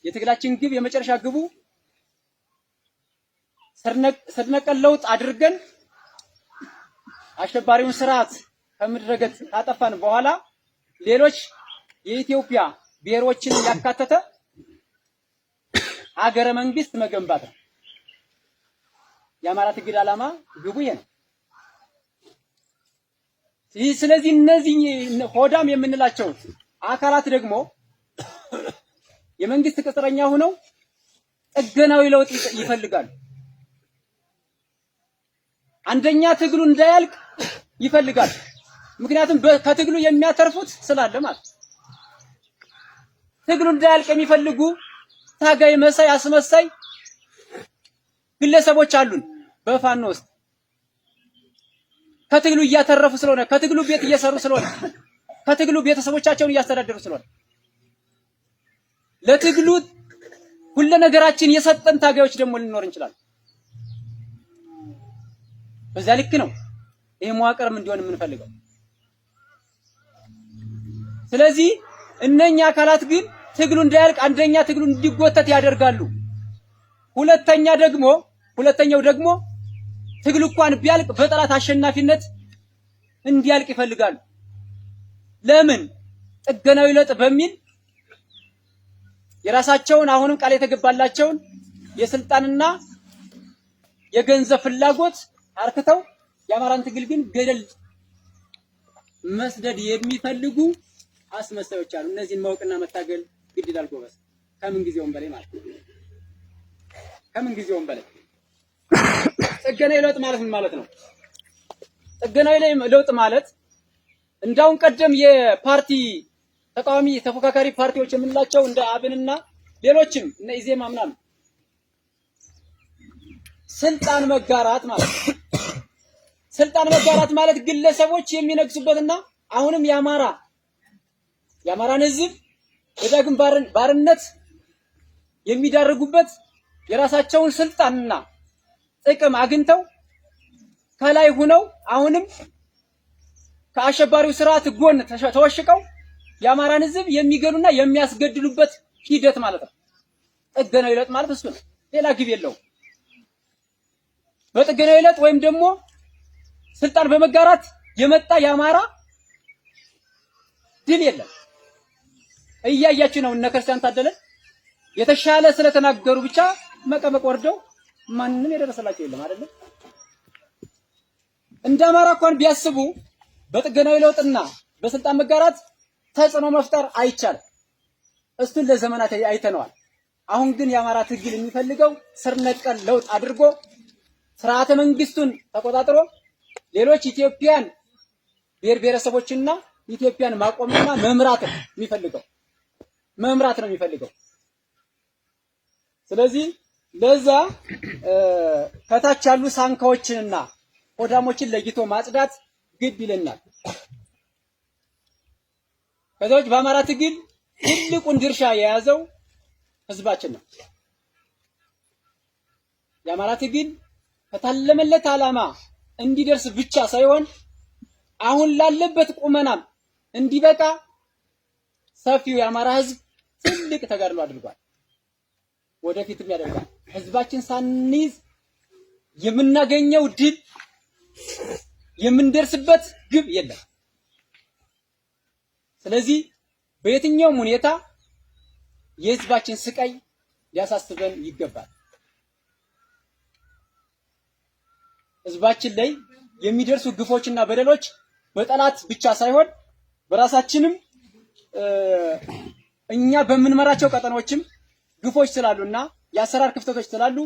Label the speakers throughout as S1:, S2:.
S1: የትግላችን ግብ የመጨረሻ ግቡ ስርነቀል ለውጥ አድርገን አሸባሪውን ስርዓት ከምድረገጽ ካጠፋን በኋላ ሌሎች የኢትዮጵያ ብሔሮችን ያካተተ ሀገረ መንግስት መገንባት ነው። የአማራ ትግል ዓላማ ግቡ ይሄ ነው። ስለዚህ እነዚህ ሆዳም የምንላቸው አካላት ደግሞ የመንግስት ቅጥረኛ ሆነው ጥገናዊ ለውጥ ይፈልጋሉ። አንደኛ ትግሉ እንዳያልቅ ይፈልጋሉ። ምክንያቱም ከትግሉ የሚያተርፉት ስላለ ማለት ትግሉ እንዳያልቅ የሚፈልጉ ታጋይ መሳይ አስመሳይ ግለሰቦች አሉን በፋኖ ውስጥ ከትግሉ እያተረፉ ስለሆነ ከትግሉ ቤት እየሰሩ ስለሆነ ከትግሉ ቤተሰቦቻቸውን እያስተዳደሩ ስለሆነ ለትግሉ ሁሉ ነገራችን የሰጠን ታጋዮች ደግሞ ልንኖር እንችላለን። በዛ ልክ ነው ይሄ መዋቅርም እንዲሆን የምንፈልገው። ስለዚህ እነኛ አካላት ግን ትግሉ እንዳያልቅ አንደኛ ትግሉ እንዲጎተት ያደርጋሉ። ሁለተኛው ደግሞ ትግሉ እንኳን ቢያልቅ በጠላት አሸናፊነት እንዲያልቅ ይፈልጋሉ። ለምን? ጥገናዊ ለውጥ በሚል የራሳቸውን አሁንም ቃል የተገባላቸውን የስልጣንና የገንዘብ ፍላጎት አርክተው የአማራን ትግል ግን ገደል መስደድ የሚፈልጉ አስመሳዮች አሉ። እነዚህን ማወቅና መታገል ግድ ይላል ጎበዝ። ከምን ጊዜውም በላይ ማለት ነው። ከምን ጊዜውም በላይ ጥገናዊ ለውጥ ማለት ምን ማለት ነው? ጥገናዊ ለውጥ ማለት እንዳውን ቀደም የፓርቲ ተቃዋሚ ተፎካካሪ ፓርቲዎች የምንላቸው እንደ አብንና ሌሎችም እነ ኢዜማ ምናምን ስልጣን መጋራት ማለት ነው። ስልጣን መጋራት ማለት ግለሰቦች የሚነግሱበትና አሁንም የአማራን ህዝብ ለዳግም ባርነት የሚዳርጉበት የራሳቸውን ስልጣንና ጥቅም አግኝተው ከላይ ሆነው አሁንም ከአሸባሪው ስርዓት ጎን ተወሽቀው የአማራን ህዝብ የሚገሉና የሚያስገድሉበት ሂደት ማለት ነው። ጥገናዊ ለውጥ ማለት እሱ ነው። ሌላ ግብ የለውም። በጥገናዊ ለውጥ ወይም ደግሞ ስልጣን በመጋራት የመጣ የአማራ ድል የለም። እያያችሁ ነው። እነ ክርስቲያን ታደለ የተሻለ ስለተናገሩ ብቻ መቀመቅ ወርደው ማንንም የደረሰላቸው የለም አይደለም። እንደ አማራ እንኳን ቢያስቡ በጥገናዊ ለውጥና በስልጣን መጋራት ተጽዕኖ መፍጠር አይቻልም። እሱን ለዘመናት አይተነዋል። አሁን ግን የአማራ ትግል የሚፈልገው ስር ነቀል ለውጥ አድርጎ ስርዓተ መንግስቱን ተቆጣጥሮ ሌሎች ኢትዮጵያን ብሔር ብሔረሰቦችና ኢትዮጵያን ማቆምና መምራት ነው የሚፈልገው። ስለዚህ ለዛ ከታች ያሉ ሳንካዎችንና ሆዳሞችን ለይቶ ማጽዳት ግድ ይለናል። ከዛዎች በአማራ ትግል ትልቁን ድርሻ የያዘው ህዝባችን ነው። የአማራ ትግል ከታለመለት ዓላማ እንዲደርስ ብቻ ሳይሆን አሁን ላለበት ቁመናም እንዲበቃ ሰፊው የአማራ ህዝብ ትልቅ ተጋድሎ አድርጓል። ወደፊትም ያደርጋል። ህዝባችን ሳንይዝ የምናገኘው ድል የምንደርስበት ግብ የለም። ስለዚህ በየትኛውም ሁኔታ የህዝባችን ስቃይ ሊያሳስበን ይገባል። ህዝባችን ላይ የሚደርሱ ግፎችና በደሎች በጠላት ብቻ ሳይሆን በራሳችንም እኛ በምንመራቸው ቀጠናዎችም ግፎች ስላሉና የአሰራር ክፍተቶች ስላሉ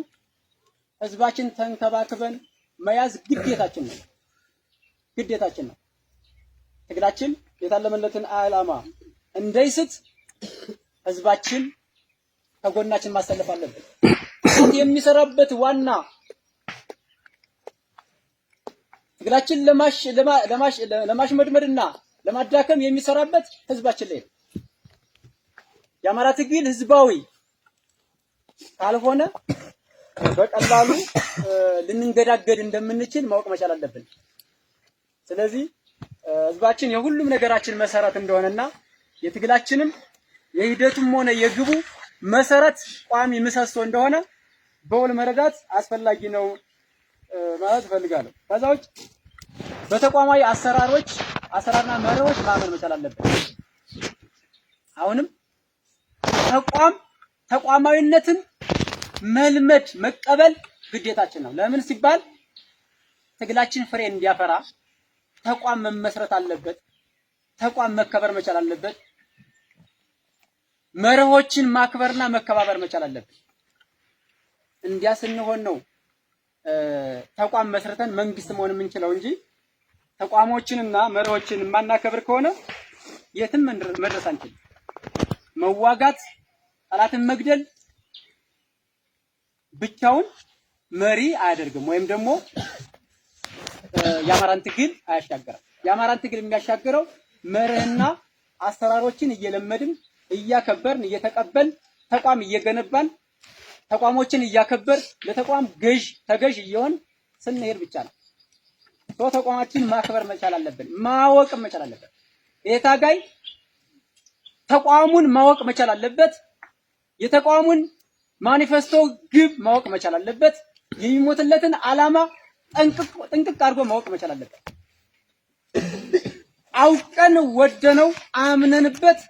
S1: ህዝባችን ተንከባክበን መያዝ ግዴታችን ነው። ትግላችን የታለመለትን ዓላማ እንዳይስት ህዝባችን ከጎናችን ማሰለፍ አለብን። የሚሰራበት ዋና ትግላችን ለማሽመድመድና ለማዳከም የሚሰራበት ህዝባችን ላይ ነው። የአማራ ትግል ህዝባዊ ካልሆነ በቀላሉ ልንገዳገድ እንደምንችል ማወቅ መቻል አለብን። ስለዚህ ህዝባችን የሁሉም ነገራችን መሰረት እንደሆነና የትግላችንም የሂደቱም ሆነ የግቡ መሰረት ቋሚ ምሰሶ እንደሆነ በውል መረዳት አስፈላጊ ነው ማለት እፈልጋለሁ። ከዛ ውጭ በተቋማዊ አሰራርና መርሆች ማመን መቻል አለበት። አሁንም ተቋማዊነትን መልመድ መቀበል ግዴታችን ነው። ለምን ሲባል ትግላችን ፍሬ እንዲያፈራ ተቋም መመስረት አለበት። ተቋም መከበር መቻል አለበት። መርሆችን ማክበርና መከባበር መቻል አለበት። እንዲያ ስንሆን ነው ተቋም መስርተን መንግስት መሆን የምንችለው እንጂ ተቋሞችንና መርሆችን የማናከብር ከሆነ የትም መድረስ አንችልም። መዋጋት፣ ጠላትን መግደል ብቻውን መሪ አያደርግም፣ ወይም ደግሞ የአማራን ትግል አያሻገርም። የአማራን ትግል የሚያሻግረው መርህና አሰራሮችን እየለመድን እያከበርን እየተቀበል ተቋም እየገነባን ተቋሞችን እያከበር ለተቋም ተገዥ እየሆን ስንሄድ ብቻ ነው። ተቋማችን ማክበር መቻል አለብን፣ ማወቅ መቻል አለበት። የታጋይ ተቋሙን ማወቅ መቻል አለበት። የተቋሙን ማኒፌስቶ ግብ ማወቅ መቻል አለበት። የሚሞትለትን ዓላማ ጥንቅቅ አድርጎ ማወቅ መቻል አለበት። አውቀን ወደነው አምነንበት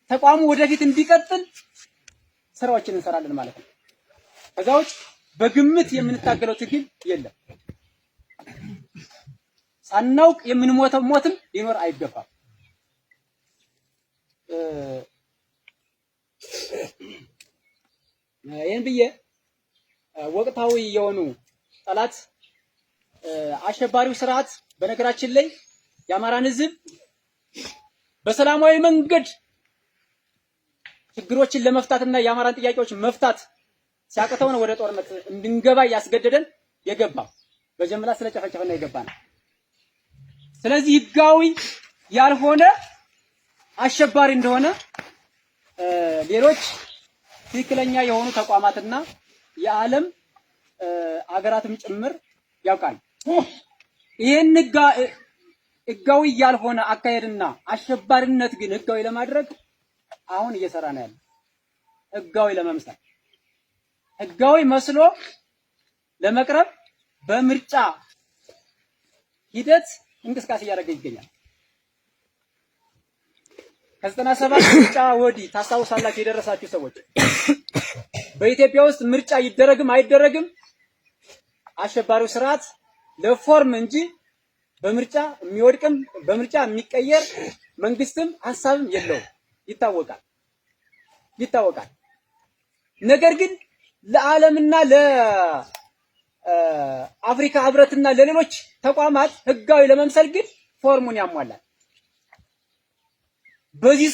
S1: ተቋሙ ወደፊት እንዲቀጥል ስራዎችን እንሰራለን ማለት ነው። ከዛ ውጭ በግምት የምንታገለው ትግል የለም። ሳናውቅ የምንሞተው ሞትም ሊኖር አይገባም። ይሄን ብዬ ወቅታዊ የሆኑ ጠላት አሸባሪው ስርዓት በነገራችን ላይ የአማራን ሕዝብ በሰላማዊ መንገድ ችግሮችን ለመፍታትና የአማራን ጥያቄዎች መፍታት ሲያቅተው ነው ወደ ጦርነት እንድንገባ ያስገደደን የገባው በጀምላ ስለጨፈጨፈና የገባ ነው። ስለዚህ ህጋዊ ያልሆነ አሸባሪ እንደሆነ ሌሎች ትክክለኛ የሆኑ ተቋማትና የዓለም አገራትም ጭምር ያውቃል። ይሄን ህጋዊ ያልሆነ አካሄድና አሸባሪነት ግን ህጋዊ ለማድረግ አሁን እየሰራ ነው ያለው። ህጋዊ ለመምሰል ህጋዊ መስሎ ለመቅረብ በምርጫ ሂደት እንቅስቃሴ እያደረገ ይገኛል። ከ97 ምርጫ ወዲህ ታስታውሳላችሁ የደረሳችሁ ሰዎች በኢትዮጵያ ውስጥ ምርጫ ይደረግም አይደረግም አሸባሪው ስርዓት ለፎርም እንጂ በምርጫ የሚወድቅም በምርጫ የሚቀየር መንግስትም ሐሳብም የለውም። ይታወቃል። ነገር ግን ለዓለምና ለአፍሪካ ህብረትና ለሌሎች ተቋማት ህጋዊ ለመምሰል ግን ፎርሙን ያሟላል። በዚህ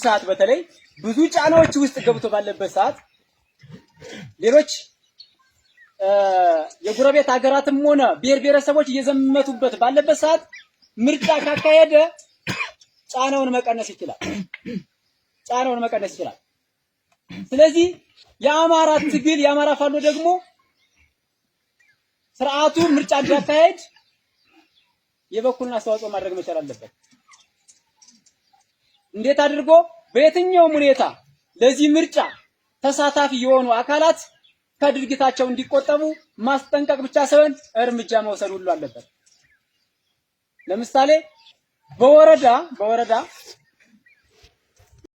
S1: ሰዓት በተለይ ብዙ ጫናዎች ውስጥ ገብቶ ባለበት ሰዓት ሌሎች የጎረቤት ሀገራትም ሆነ ብሔር ብሔረሰቦች እየዘመቱበት ባለበት ሰዓት ምርጫ ካካሄደ ጫናውን መቀነስ ይችላል። ስለዚህ የአማራ ትግል የአማራ ፋኖ ደግሞ ስርዓቱ ምርጫ እንዲያካሄድ የበኩሉን አስተዋጽኦ ማድረግ መቻል አለበት። እንዴት አድርጎ በየትኛውም ሁኔታ ለዚህ ምርጫ ተሳታፊ የሆኑ አካላት ከድርጊታቸው እንዲቆጠቡ ማስጠንቀቅ ብቻ ሳይሆን እርምጃ መውሰድ ሁሉ አለበት። ለምሳሌ በወረዳ